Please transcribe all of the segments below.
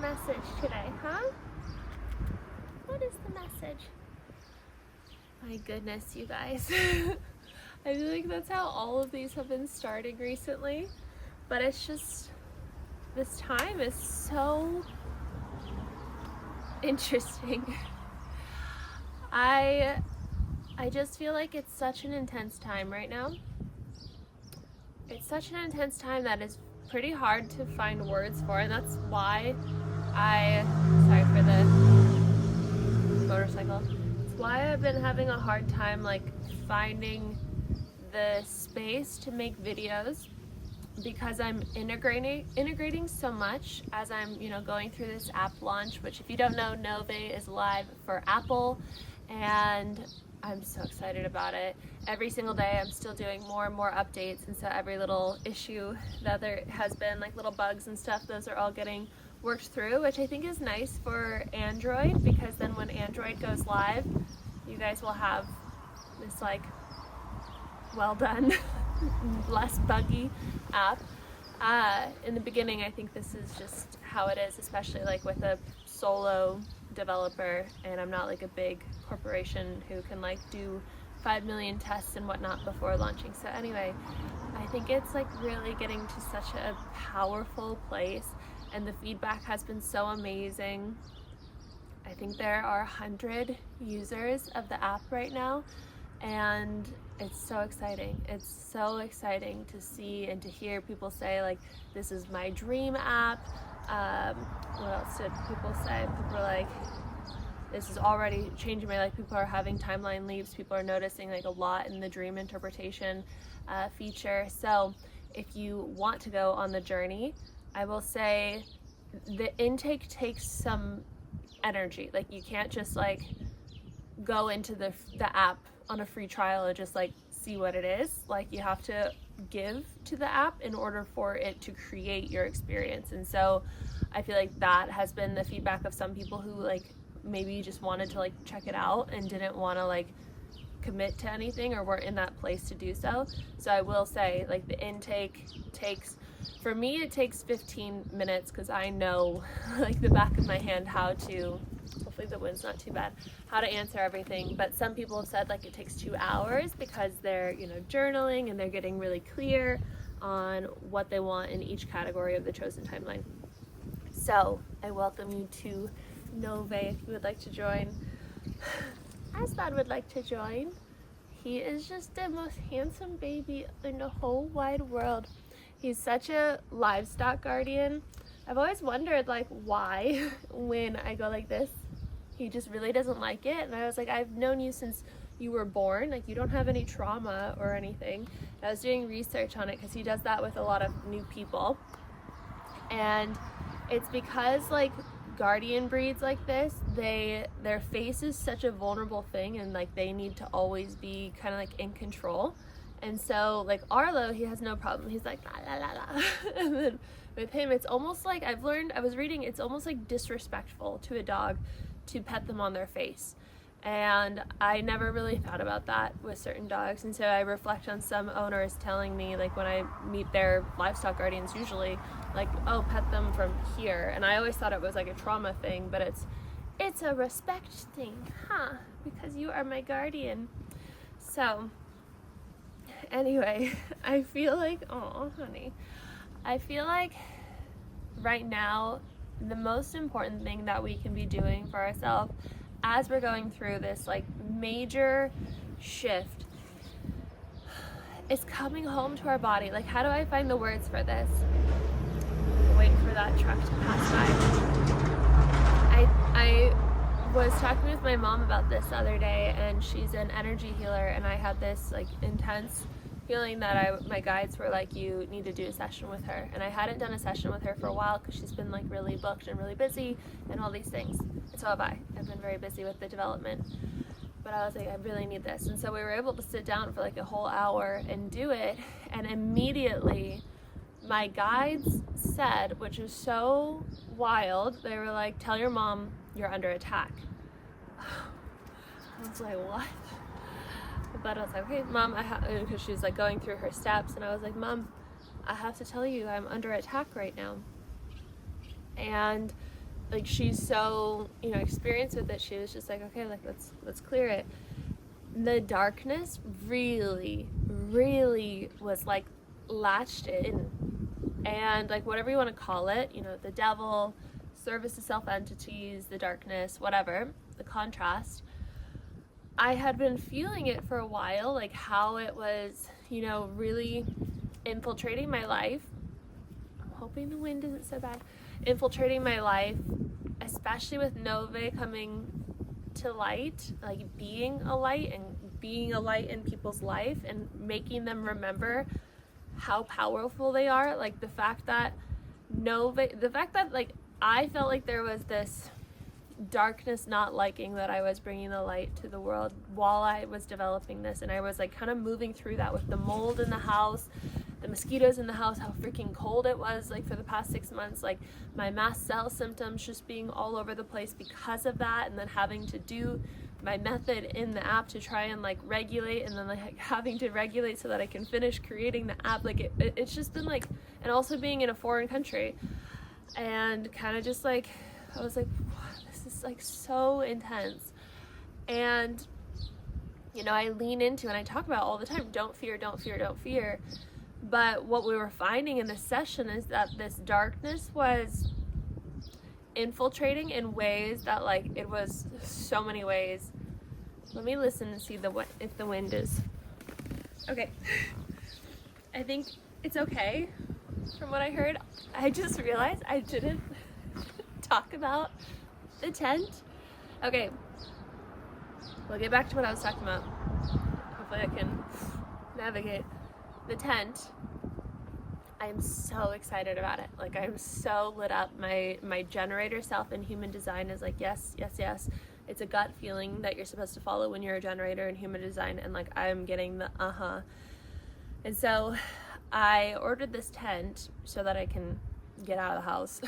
message today, huh? What is the message? My goodness, you guys. I feel like that's how all of these have been starting recently, but it's just, this time is so interesting. I just feel like it's such an intense time right now. It's such an intense time that is pretty hard to find words for, and that's why sorry for the motorcycle. It's why I've been having a hard time like finding the space to make videos, because I'm integrating so much as I'm, going through this app launch, which if you don't know, NŌVÉ is live for Apple, and I'm so excited about it. Every single day I'm still doing more and more updates, and so every little issue that there has been, like little bugs and stuff, those are all getting worked through, which I think is nice for Android, because then when Android goes live, you guys will have this like well done, less buggy app. In the beginning, I think this is just how it is, especially like with a solo developer, and I'm not like a big corporation who can like do 5 million tests and whatnot before launching. So anyway, I think it's like really getting to such a powerful place, and the feedback has been so amazing. I think there are 100 users of the app right now, and it's so exciting. It's so exciting to see and to hear people say like, this is my dream app. What else did people say? People were like, this is already changing my life. People are having timeline leaps. People are noticing like a lot in the dream interpretation feature. So if you want to go on the journey, I will say the intake takes some energy. Like you can't just like go into the app on a free trial and just like see what it is. Like you have to give to the app in order for it to create your experience. And so I feel like that has been the feedback of some people who like maybe just wanted to like check it out and didn't want to like commit to anything or weren't in that place to do so. So I will say like the intake takes, for me it takes 15 minutes, because I know like the back of my hand how to, hopefully the wind's not too bad, how to answer everything. But some people have said like it takes 2 hours because they're journaling and they're getting really clear on what they want in each category of the chosen timeline. So I welcome you to NŌVÉ if you would like to join. Aslan would like to join. He is just the most handsome baby in the whole wide world. He's such a livestock guardian. I've always wondered like why when I go like this, he just really doesn't like it. And I was like, I've known you since you were born. Like you don't have any trauma or anything. And I was doing research on it because he does that with a lot of new people. And it's because like guardian breeds like this, their face is such a vulnerable thing, and like they need to always be kind of like in control. And so like Arlo, he has no problem. He's like la la la la. And then with him, it's almost like I was reading, it's almost like disrespectful to a dog to pet them on their face. And I never really thought about that with certain dogs. And so I reflect on some owners telling me, like when I meet their livestock guardians usually, like, oh, pet them from here. And I always thought it was like a trauma thing, but it's a respect thing, huh? Because you are my guardian. So anyway, I feel like, oh honey, I feel like right now the most important thing that we can be doing for ourselves as we're going through this like major shift is coming home to our body. Like, how do I find the words for this? Wait for that truck to pass by. I was talking with my mom about this the other day, and she's an energy healer, and I had this like intense feeling that my guides were like, you need to do a session with her. And I hadn't done a session with her for a while because she's been like really booked and really busy and all these things. And so have I. I've been very busy with the development. But I was like, I really need this. And so we were able to sit down for like a whole hour and do it. And immediately my guides said, which was so wild, they were like, tell your mom you're under attack. I was like, what? But I was like, okay, Mom, because she was like going through her steps, and I was like, Mom, I have to tell you I'm under attack right now. And like she's so, you know, experienced with it. She was just like, okay, like let's clear it. The darkness really was like latched in, and like whatever you want to call it, you know, the devil, service to self entities, the darkness, whatever, the contrast. I had been feeling it for a while, like how it was, you know, really infiltrating my life. I'm hoping the wind isn't so bad. Infiltrating my life, especially with NŌVÉ coming to light, like being a light and being a light in people's life and making them remember how powerful they are. Like the fact that like I felt like there was this darkness not liking that I was bringing the light to the world while I was developing this, and I was like kind of moving through that with the mold in the house, the mosquitoes in the house, how freaking cold it was like for the past 6 months, like my mast cell symptoms just being all over the place because of that, and then having to do my method in the app to try and like regulate, and then like having to regulate so that I can finish creating the app. Like it's just been like, and also being in a foreign country, and kind of just like I was like, this is like so intense. And you know, I lean into and I talk about all the time, don't fear, don't fear, don't fear. But what we were finding in this session is that this darkness was infiltrating in ways that, like, it was so many ways. Let me listen and see if the wind is okay. I think it's okay from what I heard. I just realized I didn't talk about the tent. Okay, we'll get back to what I was talking about. Hopefully I can navigate. The tent, I'm so excited about it. Like, I'm so lit up. My generator self in human design is like, yes, yes, yes. It's a gut feeling that you're supposed to follow when you're a generator in human design, and like I'm getting the And so I ordered this tent so that I can get out of the house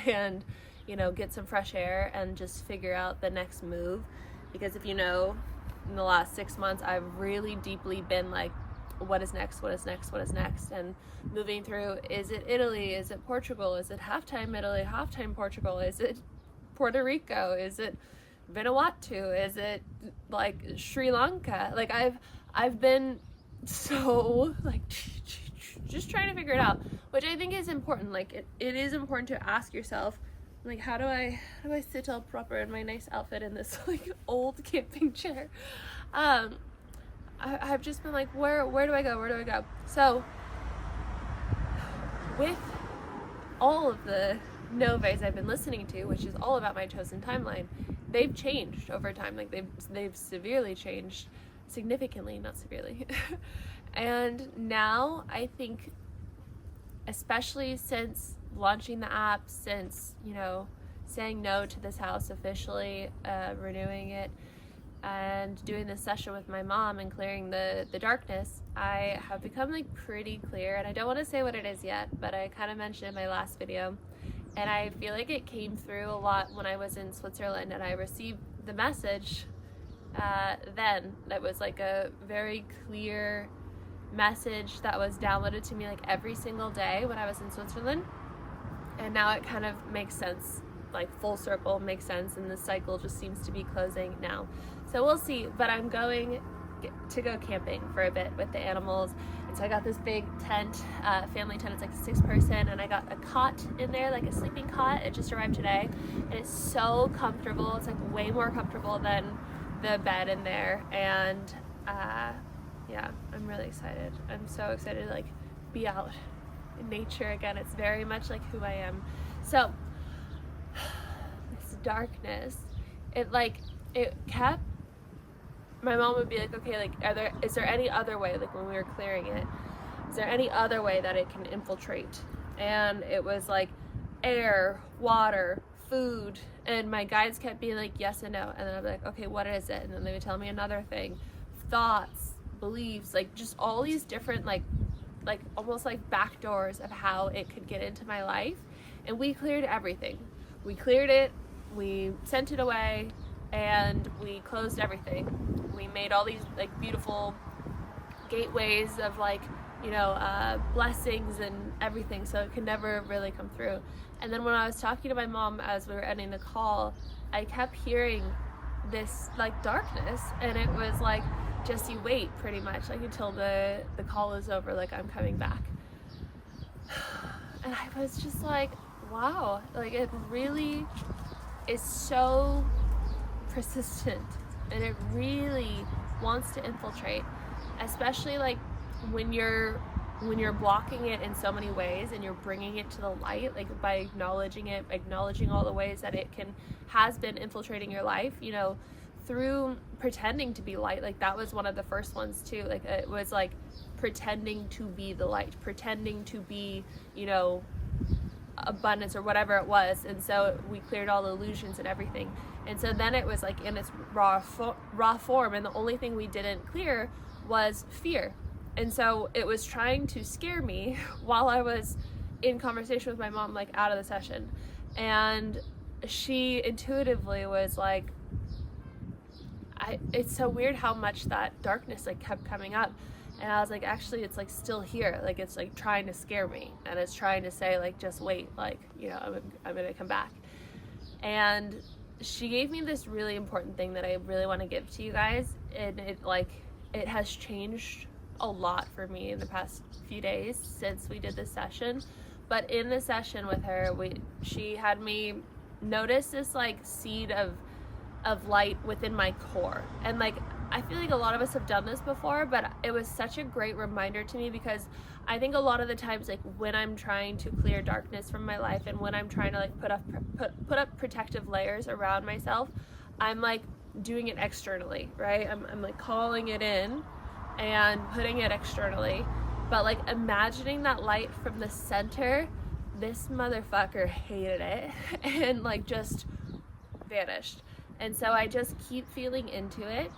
and, you know, get some fresh air and just figure out the next move. Because if you know, in the last 6 months, I've really deeply been like, what is next, what is next, what is next, and moving through, is it Italy, is it Portugal, is it halftime Italy, halftime Portugal, is it Puerto Rico, is it Vanuatu, is it like Sri Lanka? Like I've been so like just trying to figure it out, which I think is important. Like it is important to ask yourself, like, how do I sit all proper in my nice outfit in this like old camping chair? I've just been like, where do I go? So with all of the NŌVÉs I've been listening to, which is all about my chosen timeline, they've changed over time. Like they've severely changed, significantly, not severely. And now I think, especially since launching the app, since, you know, saying no to this house officially, renewing it, and doing this session with my mom and clearing the darkness, I have become like pretty clear. And I don't want to say what it is yet, but I kind of mentioned in my last video, and I feel like it came through a lot when I was in Switzerland, and I received the message then that was like a very clear message that was downloaded to me like every single day when I was in Switzerland. And now it kind of makes sense, like full circle makes sense, and the cycle just seems to be closing now. So we'll see, but I'm going to go camping for a bit with the animals. And so I got this big tent, family tent. It's like a 6-person, and I got a cot in there, like a sleeping cot. It just arrived today, and it's so comfortable. It's like way more comfortable than the bed in there. And yeah, I'm really excited. I'm so excited to like be out in nature again. It's very much like who I am. So this darkness, it kept, my mom would be like, okay, like, is there any other way, like when we were clearing it, is there any other way that it can infiltrate? And it was like air, water, food, and my guides kept being like yes and no, and then I'd be like, okay, what is it? And then they would tell me another thing, thoughts, beliefs, like just all these different like almost like back doors of how it could get into my life. And we cleared everything. We cleared it, we sent it away, and we closed everything. We made all these like beautiful gateways of like blessings and everything, so it could never really come through. And then when I was talking to my mom as we were ending the call, I kept hearing this like darkness, and it was like, just you wait, pretty much, like until the call is over, like I'm coming back. And I was just like, wow, like it really is so persistent, and it really wants to infiltrate, especially like when you're blocking it in so many ways and you're bringing it to the light, like by acknowledging it, acknowledging all the ways that it has been infiltrating your life, through pretending to be light. Like that was one of the first ones too. Like it was like pretending to be the light, pretending to be, abundance or whatever it was. And so we cleared all the illusions and everything. And so then it was like in its raw form, and the only thing we didn't clear was fear. And so it was trying to scare me while I was in conversation with my mom, like out of the session. And she intuitively was like, it's so weird how much that darkness like kept coming up. And I was like, actually, it's like still here. Like it's like trying to scare me, and it's trying to say like, just wait, like, I'm gonna come back. And she gave me this really important thing that I really want to give to you guys. And it has changed a lot for me in the past few days since we did this session. But in the session with her, she had me notice this like seed of light within my core. And like, I feel like a lot of us have done this before, but it was such a great reminder to me, because I think a lot of the times, like when I'm trying to clear darkness from my life, and when I'm trying to like put up protective layers around myself, I'm like doing it externally, right? I'm like calling it in and putting it externally. But like imagining that light from the center, this motherfucker hated it and like just vanished. And so I just keep feeling into it,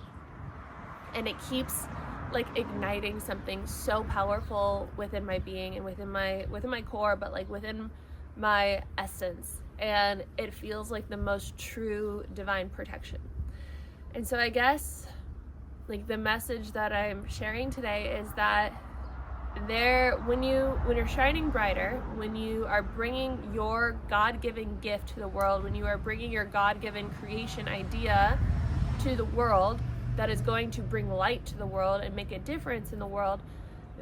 and it keeps like igniting something so powerful within my being and within my core, but like within my essence. And it feels like the most true divine protection. And so I guess like the message that I'm sharing today is that when you're shining brighter, when you are bringing your God-given gift to the world, when you are bringing your God-given creation idea to the world that is going to bring light to the world and make a difference in the world,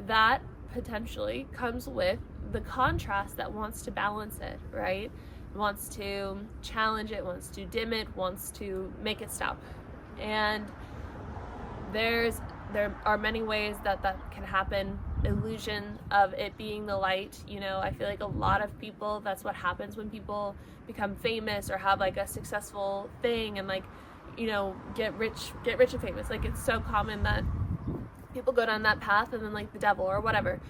that potentially comes with the contrast that wants to balance it, right? Wants to challenge it, wants to dim it, wants to make it stop. And there are many ways that can happen. Illusion of it being the light, I feel like a lot of people, that's what happens when people become famous or have like a successful thing, and like, get rich and famous. Like it's so common that people go down that path, and then like the devil or whatever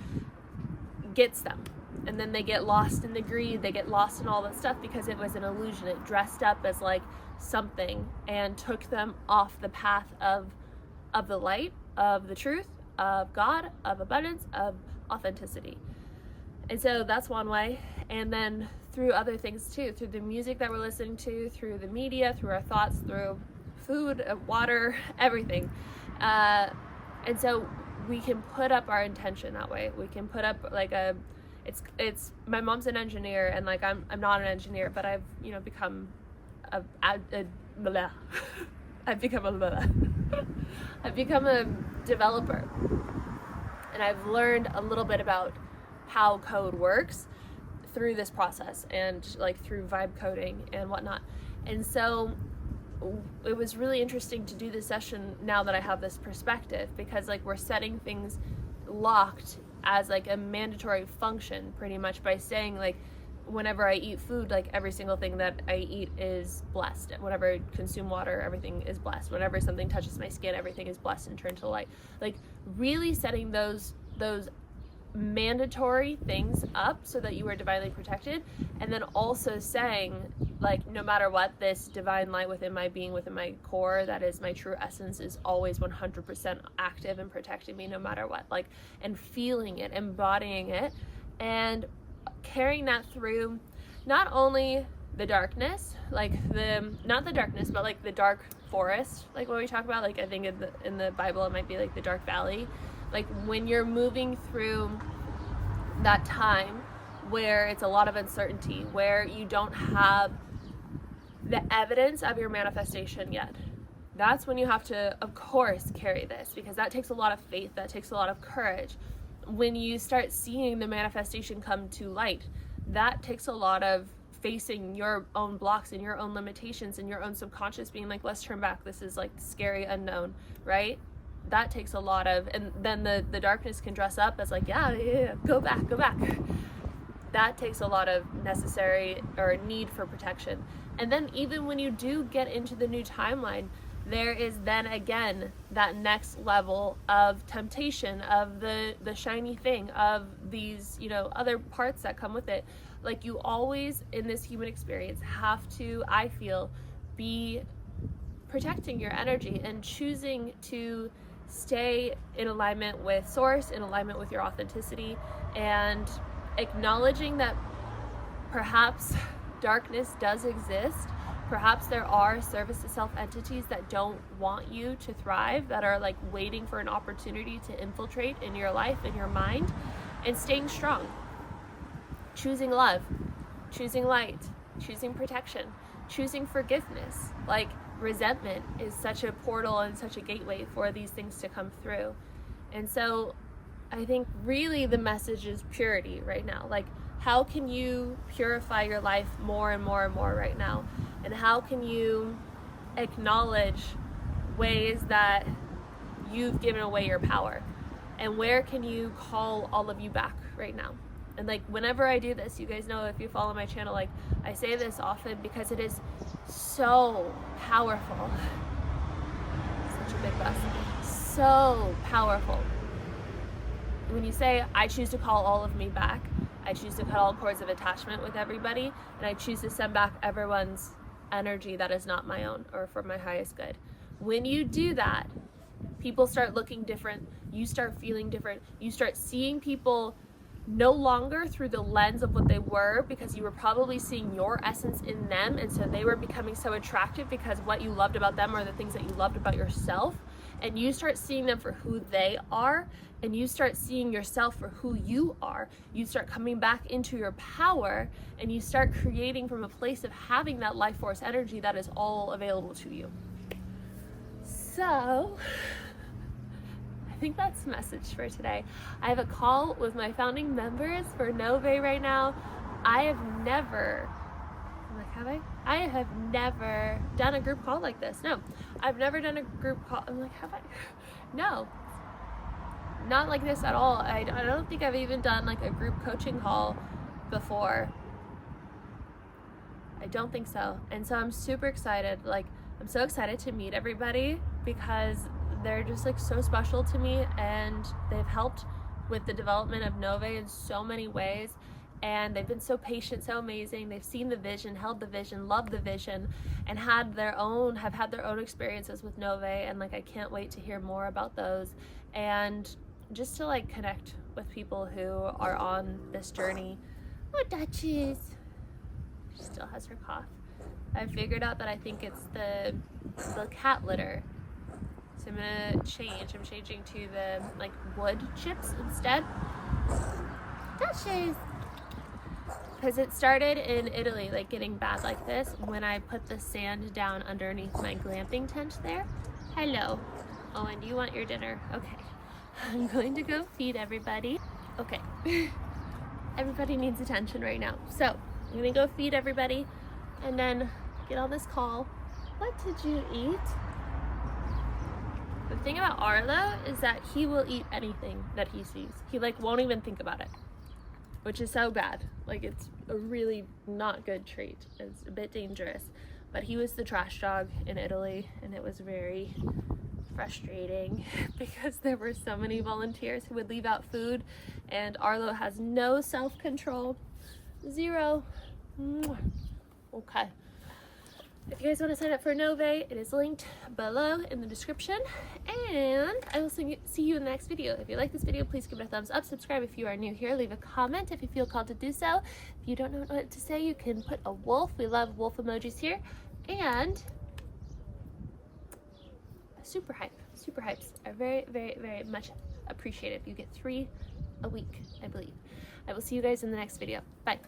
gets them, and then they get lost in the greed, they get lost in all that stuff, because it was an illusion. It dressed up as like something and took them off the path of the light, of the truth, of God, of abundance, of authenticity. And so that's one way. And then through other things too, through the music that we're listening to, through the media, through our thoughts, through food, water, everything. And so we can put up our intention that way. We can put up like it's my mom's an engineer, and like I'm not an engineer, but I've become I've become a developer, and I've learned a little bit about how code works through this process, and like through vibe coding and whatnot. And so it was really interesting to do this session now that I have this perspective, because like we're setting things locked as like a mandatory function, pretty much, by saying like, whenever I eat food, like every single thing that I eat is blessed. Whenever I consume water, everything is blessed. Whenever something touches my skin, everything is blessed and turned to light. Like really setting those mandatory things up so that you are divinely protected, and then also saying like, no matter what, this divine light within my being, within my core, that is my true essence, is always 100% active and protecting me no matter what. Like, and feeling it, embodying it, and carrying that through not only the darkness, like not the darkness, but like the dark forest, like what we talk about. Like I think in the Bible it might be like the dark valley, Like when you're moving through that time where it's a lot of uncertainty, where you don't have the evidence of your manifestation yet. That's when you have to, of course, carry this, because that takes a lot of faith, that takes a lot of courage. When you start seeing the manifestation come to light, that takes a lot of facing your own blocks and your own limitations and your own subconscious being like, let's turn back, this is like scary unknown, right? That takes a lot of, and then the darkness can dress up as like, yeah, go back. That takes a lot of necessary or need for protection. And then even when you do get into the new timeline, there is then again that next level of temptation, of the shiny thing, of these, you know, other parts that come with it. Like you always in this human experience have to, I feel, be protecting your energy and choosing to stay in alignment with source, in alignment with your authenticity, and acknowledging that perhaps darkness does exist. Perhaps there are service to self entities that don't want you to thrive, that are like waiting for an opportunity to infiltrate in your life, in your mind, and staying strong. Choosing love, choosing light, choosing protection, choosing forgiveness. Like resentment is such a portal and such a gateway for these things to come through. And so I think really the message is purity right now. Like, how can you purify your life more and more and more right now? And how can you acknowledge ways that you've given away your power? And where can you call all of you back right now? And like whenever I do this, you guys know, if you follow my channel, like I say this often because it is so powerful. Such a big bus. So powerful. When you say, I choose to call all of me back, I choose to cut all cords of attachment with everybody, and I choose to send back everyone's energy that is not my own or for my highest good. When you do that, people start looking different, you start feeling different, you start seeing people no longer through the lens of what they were, because you were probably seeing your essence in them, and so they were becoming so attractive because what you loved about them are the things that you loved about yourself, and you start seeing them for who they are, and you start seeing yourself for who you are. You start coming back into your power, and you start creating from a place of having that life force energy that is all available to you. So I think that's the message for today. I have a call with my founding members for NŌVÉ right now. I have never done a group call like this. No, I've never done a group call. I'm like, have I? No, not like this at all. I don't think I've even done like a group coaching call before. I don't think so. And so I'm super excited. Like, I'm so excited to meet everybody because they're just like so special to me, and they've helped with the development of NŌVÉ in so many ways, and they've been so patient, so amazing. They've seen the vision, held the vision, loved the vision, and have had their own experiences with NŌVÉ, and like I can't wait to hear more about those, and just to like connect with people who are on this journey. Oh, Duchess, she still has her cough. I figured out that I think it's the cat litter. So I'm gonna change. I'm changing to the like wood chips instead. Duchess! Because it started in Italy, like getting bad like this when I put the sand down underneath my glamping tent there. Hello. Oh, and you want your dinner? Okay. I'm going to go feed everybody. Okay. Everybody needs attention right now. So I'm gonna go feed everybody and then get on this call. What did you eat? The thing about Arlo is that he will eat anything that he sees. He like won't even think about it, which is so bad. Like, it's a really not good trait. It's a bit dangerous. But he was the trash dog in Italy, and it was very frustrating because there were so many volunteers who would leave out food, and Arlo has no self-control. Zero. Okay. If you guys want to sign up for NŌVÉ, it is linked below in the description, and I will see you in the next video. If you like this video, please give it a thumbs up, subscribe if you are new here, leave a comment if you feel called to do so. If you don't know what to say, you can put a wolf. We love wolf emojis here, and super hypes are very, very, very much appreciated. You get 3 a week, I believe. I will see you guys in the next video. Bye.